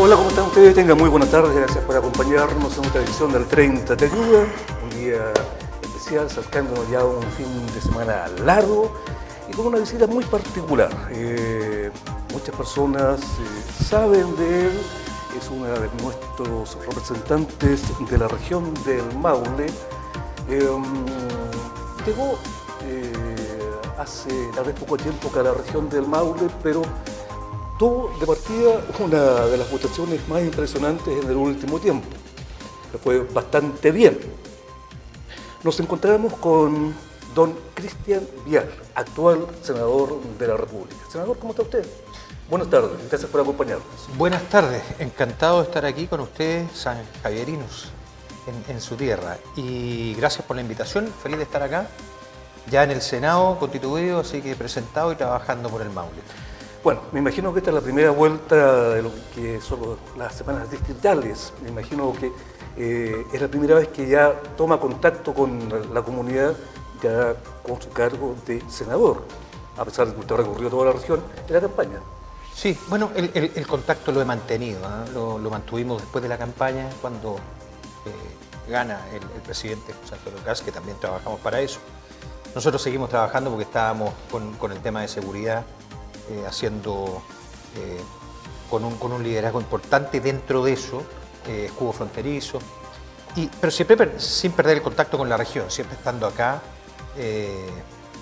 Hola, ¿cómo están ustedes? Tengan muy buenas tardes, gracias por acompañarnos en otra edición del 30 Te Ayuda, un día especial, acercándonos ya a un fin de semana largo y con una visita muy particular. Muchas personas saben de él, es uno de nuestros representantes de la región del Maule. Llegó hace tal vez poco tiempo acá a la región del Maule, pero tuvo de partida una de las votaciones más impresionantes en el último tiempo. Le fue bastante bien. Nos encontramos con don Cristian Vial, actual senador de la República. Senador, ¿cómo está usted? Buenas tardes, gracias por acompañarnos. Buenas tardes, encantado de estar aquí con ustedes, San Javierinos, en su tierra. Y gracias por la invitación, feliz de estar acá, ya en el Senado constituido, así que presentado y trabajando por el Maule. Bueno, me imagino que esta es la primera vuelta de lo que son las semanas distritales. Me imagino que es la primera vez que ya toma contacto con la comunidad, ya con su cargo de senador, a pesar de que usted recorrió toda la región en la campaña. Sí, bueno, el contacto lo he mantenido, ¿eh? Lo mantuvimos después de la campaña, cuando gana el presidente José Antonio Kast, que también trabajamos para eso. Nosotros seguimos trabajando porque estábamos con el tema de seguridad, haciendo con un liderazgo importante dentro de eso, escudo fronterizo, pero siempre sin perder el contacto con la región, siempre estando acá.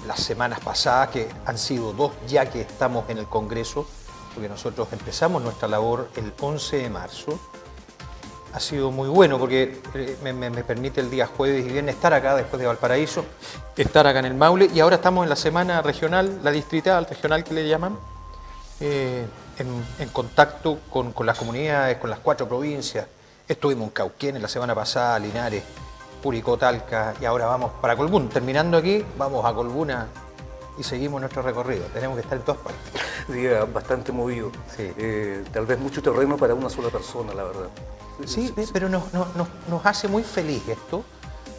Las semanas pasadas, que han sido 2 ya que estamos en el Congreso, porque nosotros empezamos nuestra labor el 11 de marzo, ha sido muy bueno porque me permite el día jueves y viernes estar acá después de Valparaíso, estar acá en el Maule, y ahora estamos en la semana regional, la distrital, regional que le llaman, en contacto con las comunidades, con las 4 provincias. Estuvimos en Cauquenes la semana pasada, Linares, Curicó, Talca, y ahora vamos para Colbún. Terminando aquí, vamos a Colbún y seguimos nuestro recorrido. Tenemos que estar en todas partes. Día bastante movido. Sí. Tal vez mucho terreno para una sola persona, la verdad. Sí, pero nos hace muy feliz esto,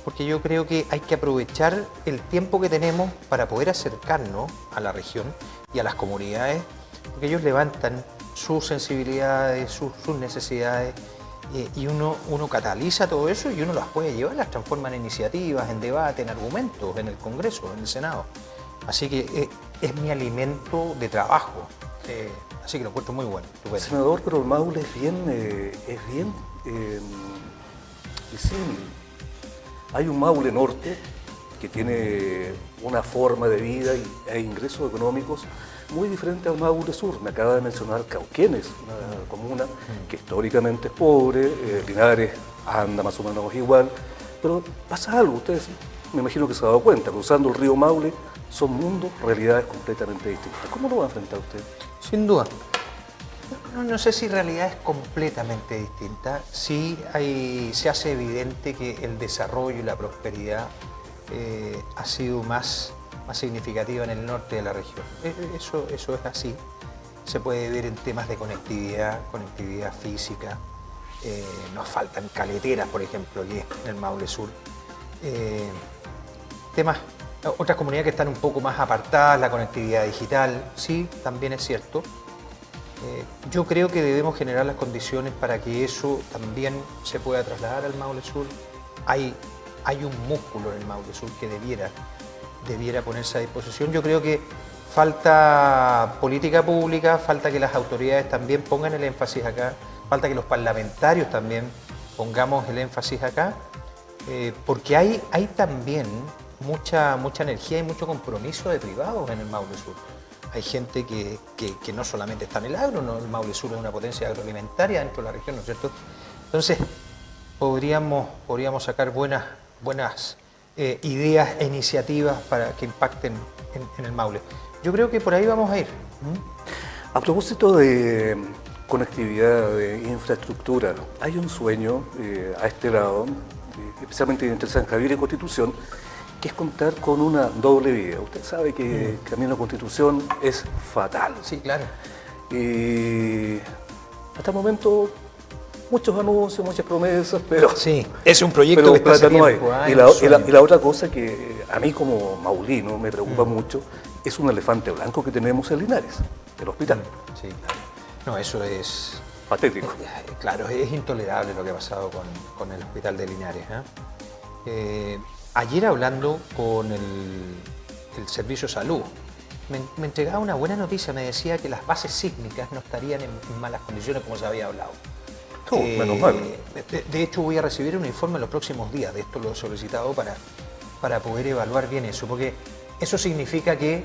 porque yo creo que hay que aprovechar el tiempo que tenemos para poder acercarnos a la región y a las comunidades, porque ellos levantan sus sensibilidades, sus necesidades, y uno cataliza todo eso y uno las puede llevar, las transforma en iniciativas, en debate, en argumentos, en el Congreso, en el Senado. Así que es mi alimento de trabajo. Así que lo encuentro muy bueno. Estupendo. Senador, pero el Maule es bien visible. Hay un Maule Norte que tiene una forma de vida e ingresos económicos muy diferente al Maule Sur. Me acaba de mencionar Cauquenes, una comuna que históricamente es pobre, Linares anda más o menos igual, pero pasa algo, ustedes me imagino que se han dado cuenta, cruzando el río Maule son mundos, realidades completamente distintas. ¿Cómo lo va a enfrentar usted? Sin duda. No sé si realidad es completamente distinta. Sí se hace evidente que el desarrollo y la prosperidad ha sido más significativa en el norte de la región. Eso es así. Se puede ver en temas de conectividad física. Nos faltan caleteras, por ejemplo, aquí en el Maule Sur. Otras comunidades que están un poco más apartadas, la conectividad digital, sí, también es cierto. Yo creo que debemos generar las condiciones para que eso también se pueda trasladar al Maule Sur. Hay un músculo en el Maule Sur que debiera ponerse a disposición. Yo creo que falta política pública, falta que las autoridades también pongan el énfasis acá, falta que los parlamentarios también pongamos el énfasis acá, porque hay también mucha energía y mucho compromiso de privados en el Maule Sur. Hay gente que no solamente está en el agro, ¿no? El Maule Sur es una potencia agroalimentaria dentro de la región, ¿no es cierto? Entonces, podríamos sacar buenas ideas e iniciativas para que impacten en el Maule. Yo creo que por ahí vamos a ir. A propósito de conectividad, de infraestructura, hay un sueño a este lado, especialmente entre San Javier y Constitución, que es contar con una doble vía. Usted sabe que el camino a Constitución es fatal. Sí, claro. Y hasta el momento muchos anuncios, muchas promesas, pero... Sí, es un proyecto que está hace tiempo. Y la otra cosa que a mí como maulino me preocupa mucho es un elefante blanco que tenemos en Linares, el hospital. Sí, claro. No, eso es Patético. Claro, es intolerable lo que ha pasado con el hospital de Linares. Ayer hablando con el Servicio de Salud, me entregaba una buena noticia, me decía que las bases sísmicas no estarían en malas condiciones como se había hablado. Menos mal. De hecho, voy a recibir un informe en los próximos días, de esto lo he solicitado para poder evaluar bien eso, porque eso significa que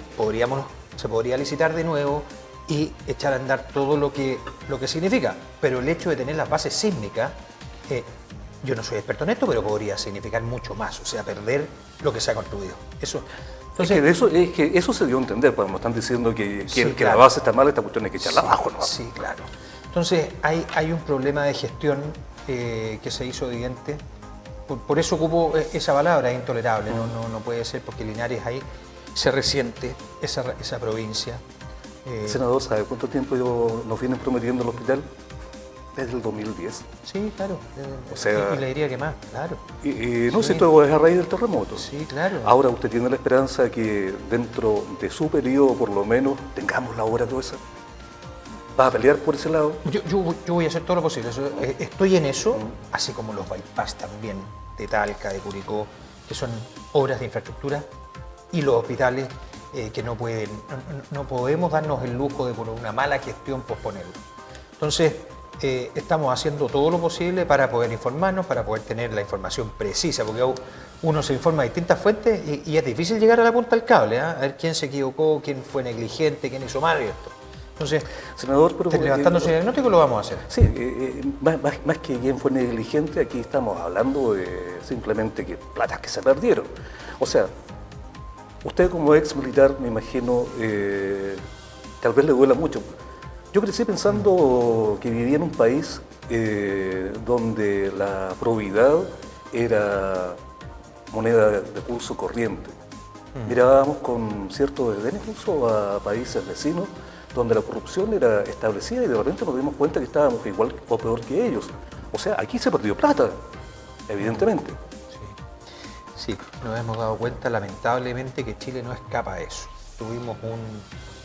se podría licitar de nuevo y echar a andar todo lo que significa. Pero el hecho de tener las bases sísmicas, yo no soy experto en esto, pero podría significar mucho más, o sea, perder lo que se ha construido. Eso. Entonces, es que eso se dio a entender, pues nos están diciendo que claro, la base está mal, esta cuestión hay que echarla abajo, ¿no? Sí, claro. Entonces hay un problema de gestión que se hizo evidente. Por eso ocupo esa palabra, es intolerable. No puede ser, porque Linares ahí se resiente esa provincia. Senador, ¿sabe cuánto tiempo nos vienen prometiendo el hospital? Desde el 2010. Sí, claro. O sea, y le diría que más, claro. No sé, todo es a raíz del terremoto. Sí, claro. Ahora usted tiene la esperanza que dentro de su periodo, por lo menos, tengamos la obra toda esa. ¿Va a pelear por ese lado? Yo voy a hacer todo lo posible. Estoy en eso, así como los bypass también, de Talca, de Curicó, que son obras de infraestructura, y los hospitales que no podemos darnos el lujo de por una mala gestión posponerlo. Entonces, estamos haciendo todo lo posible para poder informarnos, para poder tener la información precisa, porque uno se informa de distintas fuentes y es difícil llegar a la punta del cable, a ver quién se equivocó, quién fue negligente, quién hizo mal y esto. Entonces, senador, pero levantándose el diagnóstico lo vamos a hacer. Sí, más que quién fue negligente, aquí estamos hablando de simplemente que platas que se perdieron. O sea, usted como ex militar, me imagino, tal vez le duela mucho. Yo crecí pensando que vivía en un país donde la probidad era moneda de curso corriente. Mirábamos con cierto desdén incluso a países vecinos donde la corrupción era establecida y de repente nos dimos cuenta que estábamos igual o peor que ellos. O sea, aquí se perdió plata, evidentemente. Sí, nos hemos dado cuenta lamentablemente que Chile no escapa a eso. Tuvimos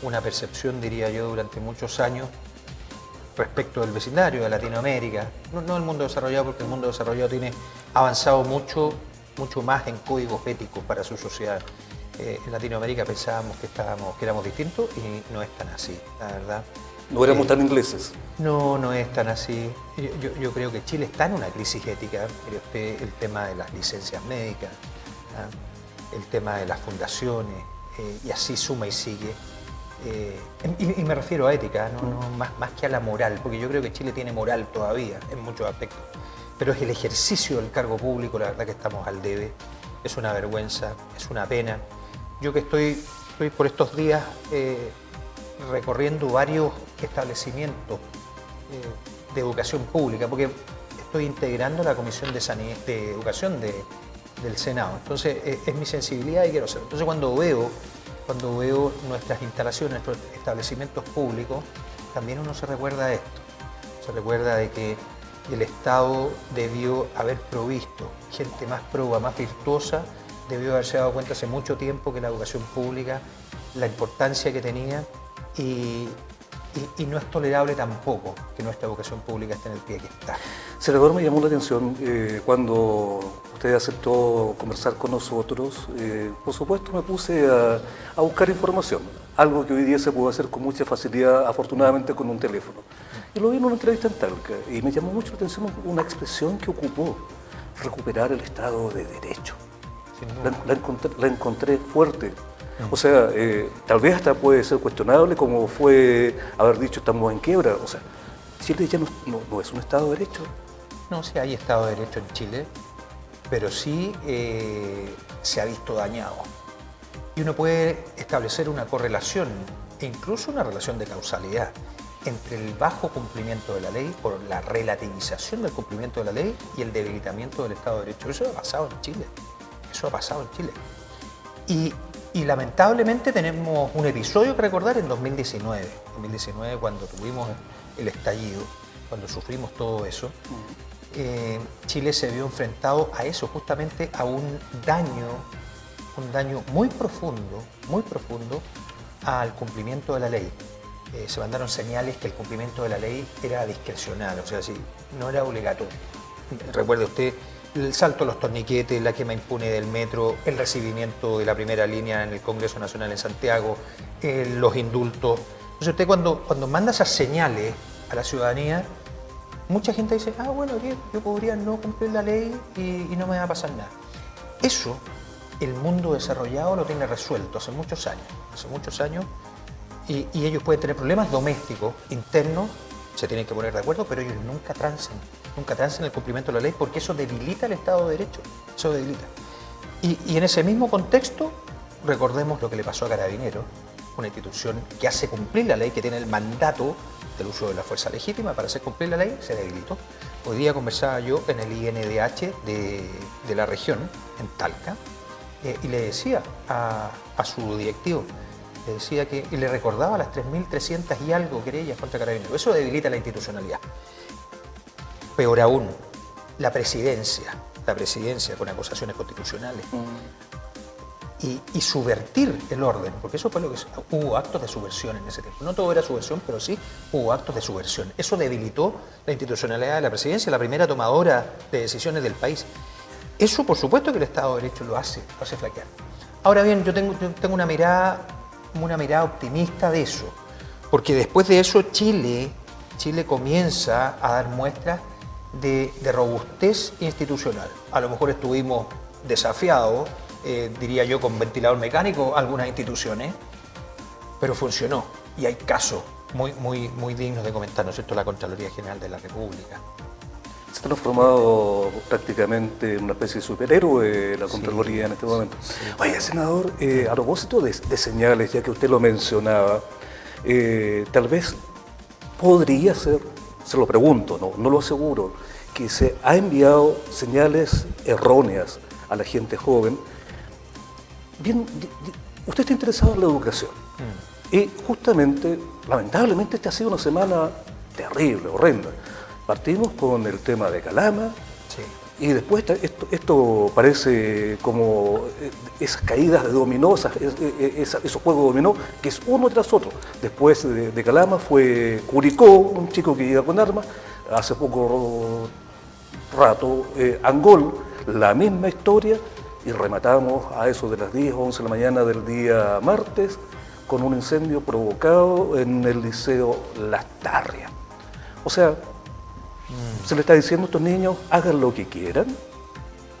una percepción, diría yo, durante muchos años respecto del vecindario, de Latinoamérica, no el mundo desarrollado, porque el mundo desarrollado tiene avanzado mucho más en códigos éticos para su sociedad. En Latinoamérica pensábamos que éramos distintos y no es tan así, la verdad. No éramos tan ingleses. No es tan así. Yo creo que Chile está en una crisis ética. Mire usted el tema de las licencias médicas, el tema de las fundaciones, y así suma y sigue. Y me refiero a ética, más que a la moral, porque yo creo que Chile tiene moral todavía en muchos aspectos. Pero es el ejercicio del cargo público, la verdad que estamos al debe. Es una vergüenza, es una pena. Yo que estoy por estos días recorriendo varios establecimientos de educación pública, porque estoy integrando la Comisión de Educación del Senado. Entonces es mi sensibilidad y quiero hacerlo. Entonces cuando veo nuestras instalaciones, nuestros establecimientos públicos, también uno se recuerda de esto. Se recuerda de que el Estado debió haber provisto gente más proba, más virtuosa, debió haberse dado cuenta hace mucho tiempo que la educación pública, la importancia que tenía, y no es tolerable tampoco que nuestra educación pública esté en el pie que está. Senador, me llamó la atención cuando usted aceptó conversar con nosotros. Por supuesto me puse a buscar información, algo que hoy día se puede hacer con mucha facilidad, afortunadamente con un teléfono. Y lo vi en una entrevista en Talca y me llamó mucho la atención una expresión que ocupó: recuperar el Estado de Derecho. La encontré fuerte. O sea, tal vez hasta puede ser cuestionable como fue haber dicho estamos en quiebra. O sea, Chile ya no es un Estado de Derecho. No, sí hay Estado de Derecho en Chile, pero sí se ha visto dañado. Y uno puede establecer una correlación, e incluso una relación de causalidad, entre el bajo cumplimiento de la ley, por la relativización del cumplimiento de la ley, y el debilitamiento del Estado de Derecho. Eso ha pasado en Chile. Y lamentablemente tenemos un episodio que recordar en 2019. 2019, cuando tuvimos el estallido, cuando sufrimos todo eso, Chile se vio enfrentado a eso, justamente a un daño muy profundo al cumplimiento de la ley. se mandaron señales que el cumplimiento de la ley era discrecional, o sea, sí, no era obligatorio. Recuerde usted el salto a los torniquetes, la quema impune del metro, el recibimiento de la primera línea en el Congreso Nacional en Santiago, los indultos. Entonces usted cuando manda esas señales a la ciudadanía, mucha gente dice, bueno, yo podría no cumplir la ley y no me va a pasar nada. Eso el mundo desarrollado lo tiene resuelto hace muchos años, y ellos pueden tener problemas domésticos, internos, se tienen que poner de acuerdo, pero ellos nunca transen el cumplimiento de la ley porque eso debilita el Estado de Derecho, eso debilita. Y en ese mismo contexto, recordemos lo que le pasó a Carabineros, una institución que hace cumplir la ley, que tiene el mandato del uso de la fuerza legítima para hacer cumplir la ley, se debilitó. Hoy día conversaba yo en el INDH de la región, en Talca, y le decía a su directivo, le decía y le recordaba las 3.300 y algo querellas contra Carabineros. Eso debilita la institucionalidad. Peor aún, la presidencia con acusaciones constitucionales y subvertir el orden, porque eso fue lo que hubo actos de subversión en ese tiempo. No todo era subversión, pero sí hubo actos de subversión. Eso debilitó la institucionalidad de la presidencia, la primera tomadora de decisiones del país. Eso, por supuesto, que el Estado de Derecho lo hace flaquear. Ahora bien, yo tengo una mirada optimista de eso, porque después de eso Chile comienza a dar muestras de robustez institucional. A lo mejor estuvimos desafiados, diría yo, con ventilador mecánico algunas instituciones, pero funcionó. Y hay casos muy dignos de comentar, ¿no es cierto?, la Contraloría General de la República. Se ha transformado prácticamente en una especie de superhéroe la Contraloría en este momento. Sí. Oye, senador, a propósito de señales, ya que usted lo mencionaba, tal vez podría ser, se lo pregunto, no lo aseguro, que se ha enviado señales erróneas a la gente joven. Bien, usted está interesado en la educación. Y justamente, lamentablemente, esta ha sido una semana terrible, horrenda. Partimos con el tema de Calama, y después esto parece como esas caídas de dominó, esos juegos de dominó, que es uno tras otro. Después de Calama fue Curicó, un chico que llega con armas, hace poco rato Angol, la misma historia, y rematamos a eso de las 10 o 11 de la mañana del día martes con un incendio provocado en el Liceo Las Tarrias. O sea, se le está diciendo a estos niños, hagan lo que quieran,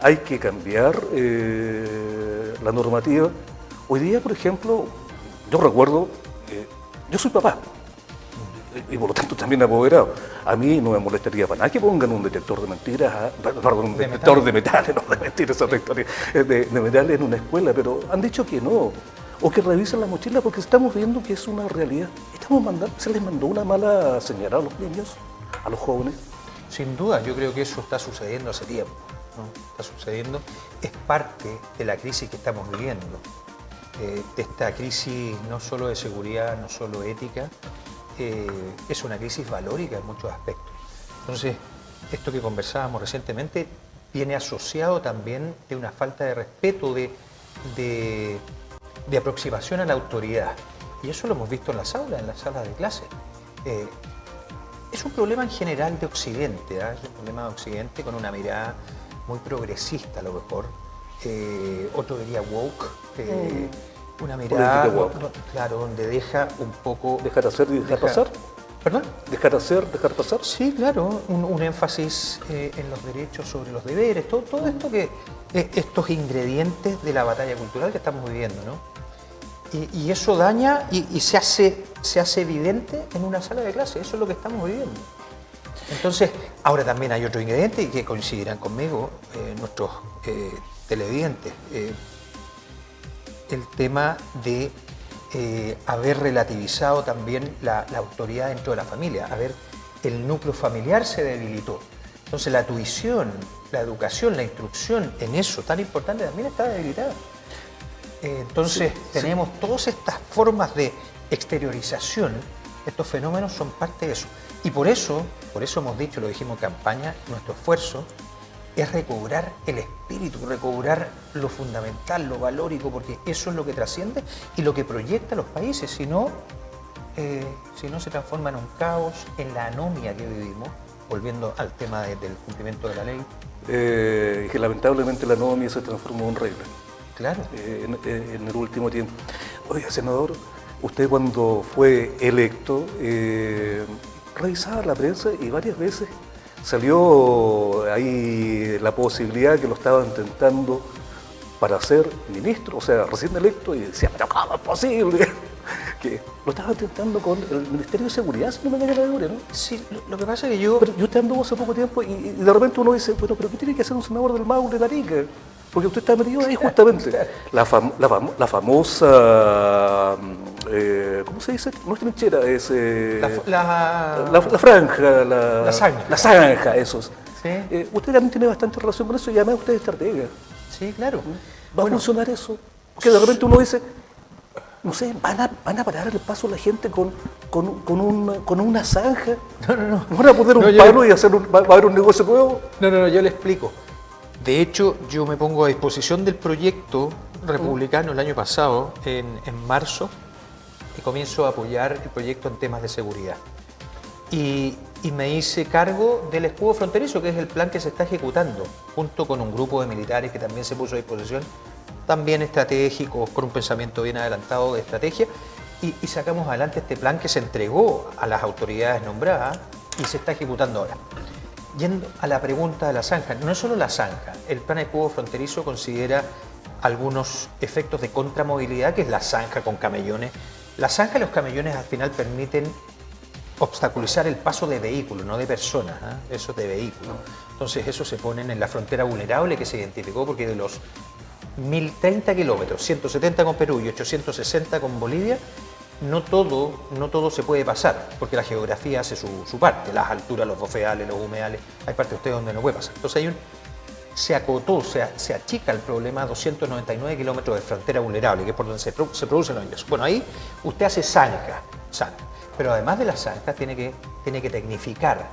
hay que cambiar la normativa. Hoy día, por ejemplo, yo recuerdo, yo soy papá, y por lo tanto también apoderado. A mí no me molestaría para nada que pongan un detector de mentiras, un detector de metales, no de mentiras, de metales en una escuela, pero han dicho que no. O que revisen la mochila, porque estamos viendo que es una realidad. Se les mandó una mala señal a los niños, a los jóvenes. Sin duda, yo creo que eso está sucediendo hace tiempo, ¿no? Está sucediendo, es parte de la crisis que estamos viviendo, de esta crisis no solo de seguridad, no solo ética, es una crisis valórica en muchos aspectos. Entonces, esto que conversábamos recientemente viene asociado también de una falta de respeto, de aproximación a la autoridad. Y eso lo hemos visto en las aulas de clase. Es un problema en general de Occidente, es un problema de Occidente con una mirada muy progresista a lo mejor, otro diría woke, una mirada, claro, donde deja un poco... ¿Dejar hacer y dejar pasar? ¿Perdón? ¿Dejar hacer, dejar pasar? Sí, claro, un énfasis en los derechos sobre los deberes, todo esto estos ingredientes de la batalla cultural que estamos viviendo, ¿no? Y eso daña y se hace evidente en una sala de clase, eso es lo que estamos viviendo. Entonces, ahora también hay otro ingrediente y que coincidirán conmigo nuestros televidentes, el tema de haber relativizado también la autoridad dentro de la familia, el núcleo familiar se debilitó. Entonces la tuición, la educación, la instrucción en eso tan importante también está debilitada. Entonces tenemos todas estas formas de exteriorización, estos fenómenos son parte de eso. Y por eso hemos dicho, lo dijimos en campaña, nuestro esfuerzo es recobrar el espíritu, recobrar lo fundamental, lo valórico, porque eso es lo que trasciende y lo que proyecta a los países. Si no, si no se transforma en un caos, en la anomia que vivimos, volviendo al tema del cumplimiento de la ley. Y que lamentablemente la anomia se transformó en regla. Claro. En el último tiempo. Oiga, senador, usted cuando fue electo revisaba la prensa y varias veces salió ahí la posibilidad que lo estaban tentando para ser ministro, o sea, recién electo, y decía, pero ¿cómo es posible? Que lo estaban tentando con el Ministerio de Seguridad, si no me engaña la memoria, ¿no? Sí, lo que pasa es que yo... Pero usted anduvo hace poco tiempo y de repente uno dice, bueno, pero ¿qué tiene que hacer un senador del Maule, de Arica? Porque usted está metido ahí justamente. La famosa, ¿cómo se dice? No es trinchera, es... la franja, la zanja. La zanja, esos. Sí. Usted también tiene bastante relación con eso y además usted es estratega. Sí, claro. ¿Va a funcionar eso? Que de repente uno dice, no sé, van a parar el paso a la gente con una zanja. No. ¿Van a poner un palo y va a haber un negocio nuevo? No, yo le explico. De hecho, yo me pongo a disposición del proyecto republicano el año pasado, en marzo, y comienzo a apoyar el proyecto en temas de seguridad. Y me hice cargo del escudo fronterizo, que es el plan que se está ejecutando, junto con un grupo de militares que también se puso a disposición, también estratégicos, con un pensamiento bien adelantado de estrategia, y sacamos adelante este plan que se entregó a las autoridades nombradas y se está ejecutando ahora. Yendo a la pregunta de la zanja, no es solo la zanja, el plan de escudo fronterizo considera algunos efectos de contramovilidad, que es la zanja con camellones. La zanja y los camellones al final permiten obstaculizar el paso de vehículos, no de personas, eso de vehículos. Entonces eso se ponen en la frontera vulnerable que se identificó, porque de los 1030 kilómetros, 170 con Perú y 860 con Bolivia, no todo se puede pasar, porque la geografía hace su parte, las alturas, los bofedales, los humedales, hay partes de ustedes donde no puede pasar. Entonces se acotó, se achica el problema a 299 kilómetros de frontera vulnerable, que es por donde se producen los ingresos. Bueno, ahí usted hace zanja, pero además de las zanjas tiene que tecnificar,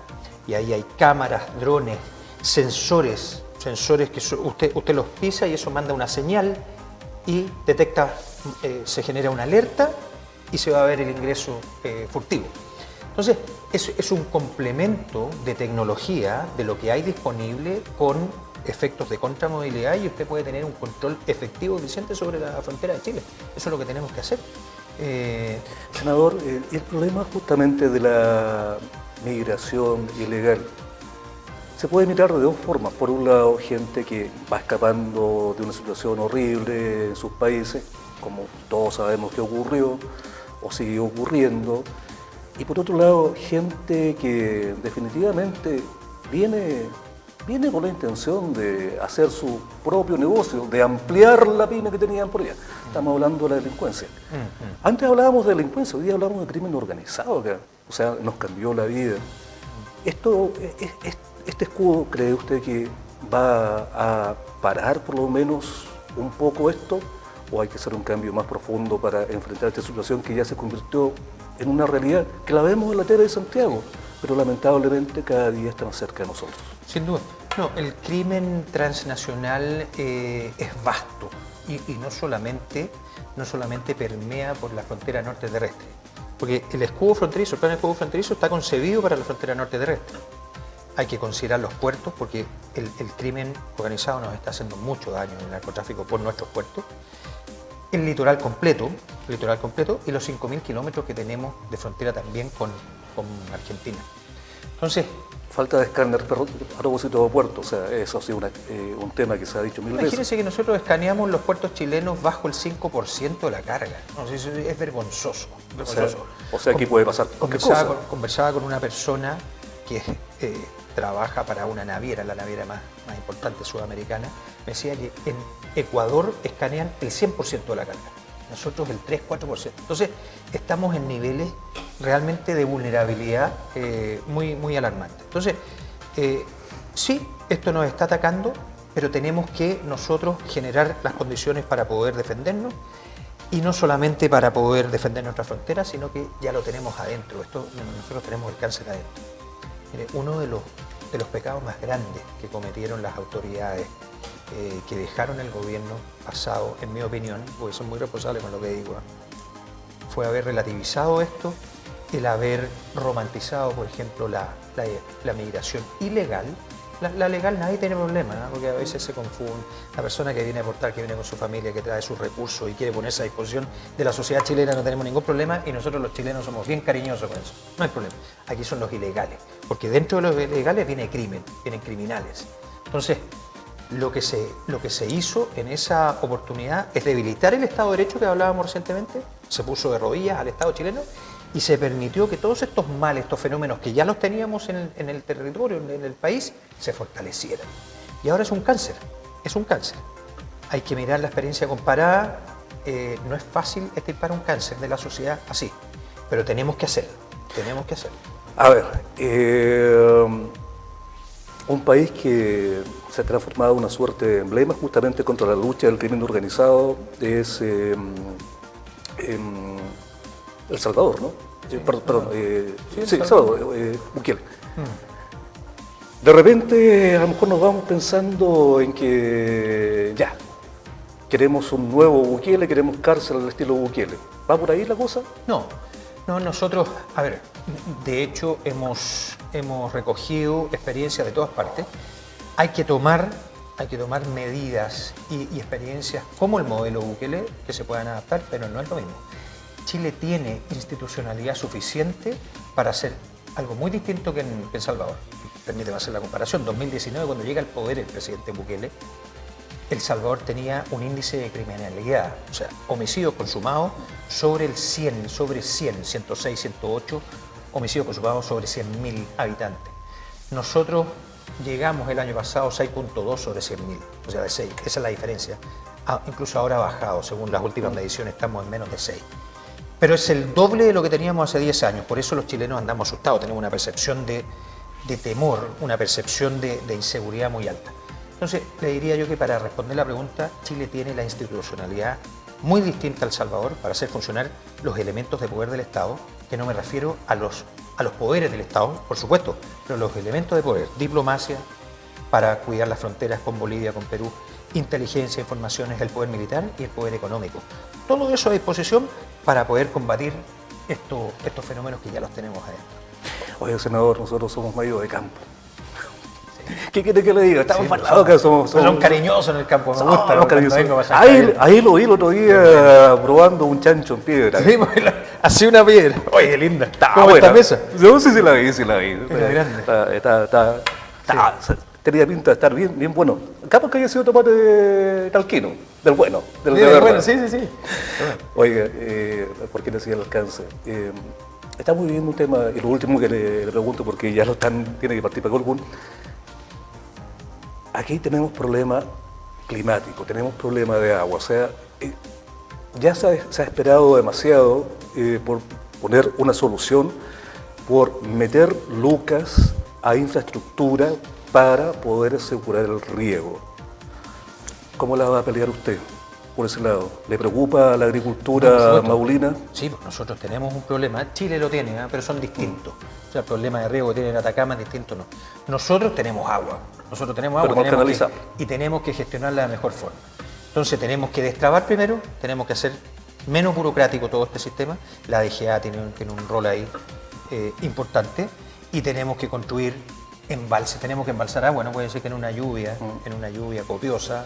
y ahí hay cámaras, drones, sensores que usted los pisa y eso manda una señal y detecta, se genera una alerta y se va a ver el ingreso furtivo. Entonces, es un complemento de tecnología de lo que hay disponible con efectos de contramovilidad, y usted puede tener un control efectivo y eficiente sobre la frontera de Chile. Eso es lo que tenemos que hacer. Senador, el problema justamente de la migración ilegal se puede mirar de dos formas. Por un lado, gente que va escapando de una situación horrible en sus países, como todos sabemos que ocurrió o sigue ocurriendo, y por otro lado, gente que definitivamente viene con la intención de hacer su propio negocio, de ampliar la pyme que tenían por allá. Estamos hablando de la delincuencia. Antes hablábamos de delincuencia, hoy día hablamos de crimen organizado acá. O sea, nos cambió la vida. ¿Este escudo cree usted que va a parar por lo menos un poco esto? ¿O hay que hacer un cambio más profundo para enfrentar esta situación que ya se convirtió en una realidad que la vemos en la tele de Santiago, pero lamentablemente cada día está más cerca de nosotros? Sin duda. No, el crimen transnacional es vasto y no solamente permea por la frontera norte terrestre, porque el escudo fronterizo, el plan de escudo fronterizo está concebido para la frontera norte terrestre. Hay que considerar los puertos, porque el crimen organizado nos está haciendo mucho daño en el narcotráfico por nuestros puertos. El litoral completo y los 5.000 kilómetros que tenemos de frontera también con Argentina. Entonces, falta de escáner a propósito de puertos, o sea, eso ha sido un tema que se ha dicho mil veces. Imagínense que nosotros escaneamos los puertos chilenos bajo el 5% de la carga. No, es vergonzoso. O sea, aquí puede pasar cualquier cosa. Conversaba con una persona que trabaja para una naviera, la naviera más importante sudamericana. Me decía que en Ecuador escanean el 100% de la carga, nosotros el 3-4%. Entonces, estamos en niveles realmente de vulnerabilidad muy alarmantes. Entonces, sí, esto nos está atacando, pero tenemos que nosotros generar las condiciones para poder defendernos, y no solamente para poder defender nuestra frontera, sino que ya lo tenemos adentro. Nosotros tenemos el cáncer adentro. Mire, uno de los pecados más grandes que cometieron las autoridades que dejaron el gobierno pasado, en mi opinión, porque son muy responsables con lo que digo, fue haber relativizado esto, el haber romantizado, por ejemplo, la migración ilegal. La legal nadie tiene problema, ¿no? Porque a veces se confunde. La persona que viene a aportar, que viene con su familia, que trae sus recursos y quiere ponerse a disposición de la sociedad chilena, no tenemos ningún problema, y nosotros los chilenos somos bien cariñosos con eso. No hay problema. Aquí son los ilegales, porque dentro de los ilegales viene crimen, vienen criminales. Entonces, lo que se hizo en esa oportunidad es debilitar el Estado de Derecho que hablábamos recientemente, se puso de rodillas al Estado chileno y se permitió que todos estos males, estos fenómenos que ya los teníamos en el territorio, en el país, se fortalecieran. Y ahora es un cáncer, es un cáncer. Hay que mirar la experiencia comparada, no es fácil extirpar un cáncer de la sociedad así, pero tenemos que hacerlo, tenemos que hacerlo. A ver, un país que se ha transformado en una suerte de emblema justamente contra la lucha del crimen organizado es El Salvador, ¿no? Sí, Perdón, sí, El Salvador, Bukele. De repente a lo mejor nos vamos pensando en que ya, queremos un nuevo Bukele, queremos cárcel al estilo Bukele. ¿Va por ahí la cosa? No, nosotros, a ver, de hecho hemos recogido experiencias de todas partes. Hay que tomar medidas y experiencias como el modelo Bukele que se puedan adaptar, pero no es lo mismo. Chile tiene institucionalidad suficiente para hacer algo muy distinto que en El Salvador. Permíteme hacer la comparación. 2019, cuando llega al poder el presidente Bukele, El Salvador tenía un índice de criminalidad, o sea, homicidios consumados sobre el 100, 106, 108, homicidios consumados sobre 100.000 habitantes. Nosotros llegamos el año pasado 6.2 sobre 100.000, o sea, de 6, esa es la diferencia. Incluso ahora ha bajado, según las últimas mediciones estamos en menos de 6. Pero es el doble de lo que teníamos hace 10 años, por eso los chilenos andamos asustados, tenemos una percepción de temor, una percepción de inseguridad muy alta. Entonces, le diría yo que para responder la pregunta, Chile tiene la institucionalidad muy distinta a El Salvador para hacer funcionar los elementos de poder del Estado, que no me refiero a los poderes del Estado, por supuesto, pero los elementos de poder, diplomacia para cuidar las fronteras con Bolivia, con Perú, inteligencia, informaciones, el poder militar y el poder económico. Todo eso a disposición para poder combatir estos fenómenos que ya los tenemos adentro. Oye, senador, nosotros somos medio de campo. ¿Qué quiere que le diga? Estamos parlados que somos... Son cariñosos en el campo, me gusta. Ahí lo vi el otro día probando un chancho en piedra. Sí, así una piedra. Oye, qué linda. ¿Cómo esta mesa? Yo sí la vi. Era grande. Tenía pinta de estar bien bueno. Capaz que haya sido tomate talquino, del bueno. Del bueno, sí. Oiga, ¿por qué decía el alcance? Estamos viviendo un tema, y lo último que le pregunto, porque ya tiene que partir para Colbún. Aquí tenemos problemas climáticos, tenemos problemas de agua, o sea, ya se ha esperado demasiado por poner una solución, por meter lucas a infraestructura para poder asegurar el riego. ¿Cómo la va a pelear usted por ese lado? ¿Le preocupa la agricultura maulina? Sí, pues nosotros tenemos un problema, Chile lo tiene, pero son distintos. O sea, el problema de riego que tiene en Atacama es distinto, no. Nosotros tenemos agua, y tenemos que gestionarla de la mejor forma. Entonces tenemos que destrabar primero, tenemos que hacer menos burocrático todo este sistema, la DGA tiene un rol ahí importante, y tenemos que construir tenemos que embalsar agua, no puede ser que en una lluvia copiosa,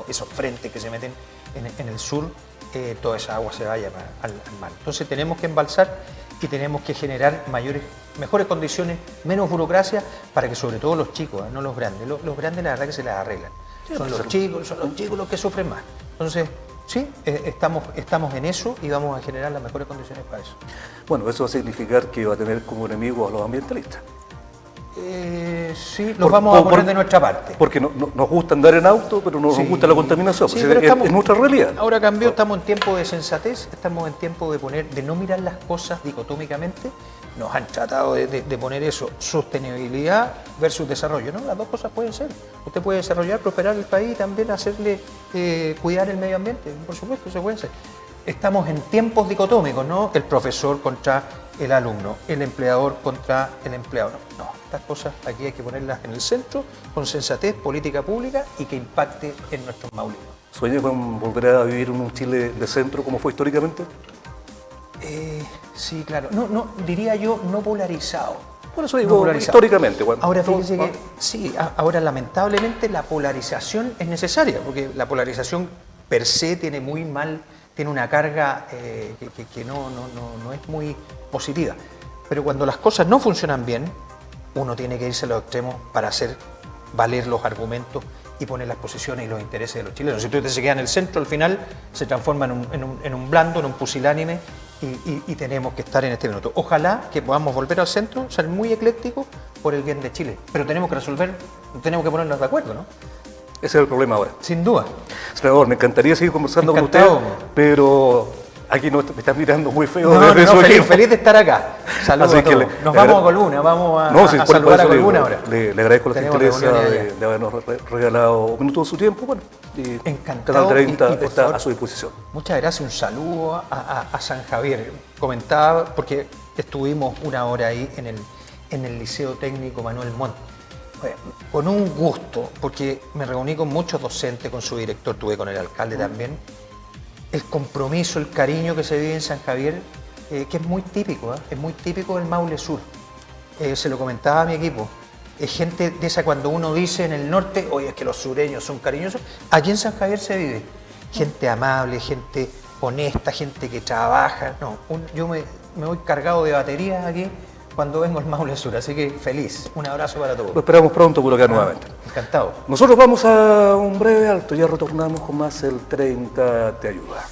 esos frentes que se meten en el sur, toda esa agua se vaya al mar. Entonces tenemos que embalsar y tenemos que generar mejores condiciones, menos burocracia, para que sobre todo los chicos, no los grandes, los grandes la verdad que se las arreglan. Son los chicos los que sufren más. Entonces, sí, estamos en eso y vamos a generar las mejores condiciones para eso. Bueno, eso va a significar que va a tener como enemigos a los ambientalistas. Sí, los vamos a poner de nuestra parte. Porque nos gusta andar en auto, pero no nos gusta la contaminación. Sí, es nuestra realidad. Ahora cambió, estamos en tiempo de sensatez, estamos en tiempo de no mirar las cosas dicotómicamente. Nos han tratado de poner eso, sostenibilidad versus desarrollo. No, las dos cosas pueden ser. Usted puede desarrollar, prosperar el país y también hacerle cuidar el medio ambiente. Por supuesto, eso puede ser. Estamos en tiempos dicotómicos, ¿no? El profesor contra el alumno, el empleador contra el empleado. No, estas cosas aquí hay que ponerlas en el centro, con sensatez, política pública y que impacte en nuestros maulinos. ¿Sueña con volver a vivir en un Chile de centro como fue históricamente? Sí, claro. No, diría yo no polarizado. Por eso No digo, polarizado. históricamente. Cuando Ahora fíjese que sí, ahora lamentablemente la polarización es necesaria, porque la polarización per se tiene una carga que no es muy positiva. Pero cuando las cosas no funcionan bien, uno tiene que irse a los extremos para hacer valer los argumentos y poner las posiciones y los intereses de los chilenos. Si usted se queda en el centro, al final se transforma en un blando, en un pusilánime, y tenemos que estar en este minuto. Ojalá que podamos volver al centro, ser muy eclécticos por el bien de Chile. Pero tenemos que resolver, tenemos que ponernos de acuerdo, ¿no? ese es el problema ahora. Sin duda. Senador, me encantaría seguir conversando Encantado. con usted, pero aquí me están mirando muy feo No, desde su equipo. feliz de estar acá. Saludos Así a que todos. Nos vamos a Colbuna, vamos a por saludar a eso Colbuna ahora. le agradezco la Tenemos gentileza reuniones allá. de habernos regalado un minuto de su tiempo. Bueno, y Encantado. Canal 30 y por está favor, a su disposición. Muchas gracias, un saludo a San Javier. Comentaba, porque estuvimos una hora ahí en el Liceo Técnico Manuel Montt. Con un gusto, porque me reuní con muchos docentes, con su director, tuve con el alcalde también. El compromiso, el cariño que se vive en San Javier, que es muy típico, es muy típico del Maule Sur. Se lo comentaba a mi equipo. Es gente de esa cuando uno dice en el norte, oye, es que los sureños son cariñosos. Aquí en San Javier se vive. Gente amable, gente honesta, gente que trabaja. No, yo me voy cargado de baterías aquí cuando vengo al Maule Sur, así que feliz. Un abrazo para todos. Lo esperamos pronto por acá nuevamente. Encantado. Nosotros vamos a un breve alto, ya retornamos con más el 30 te ayuda.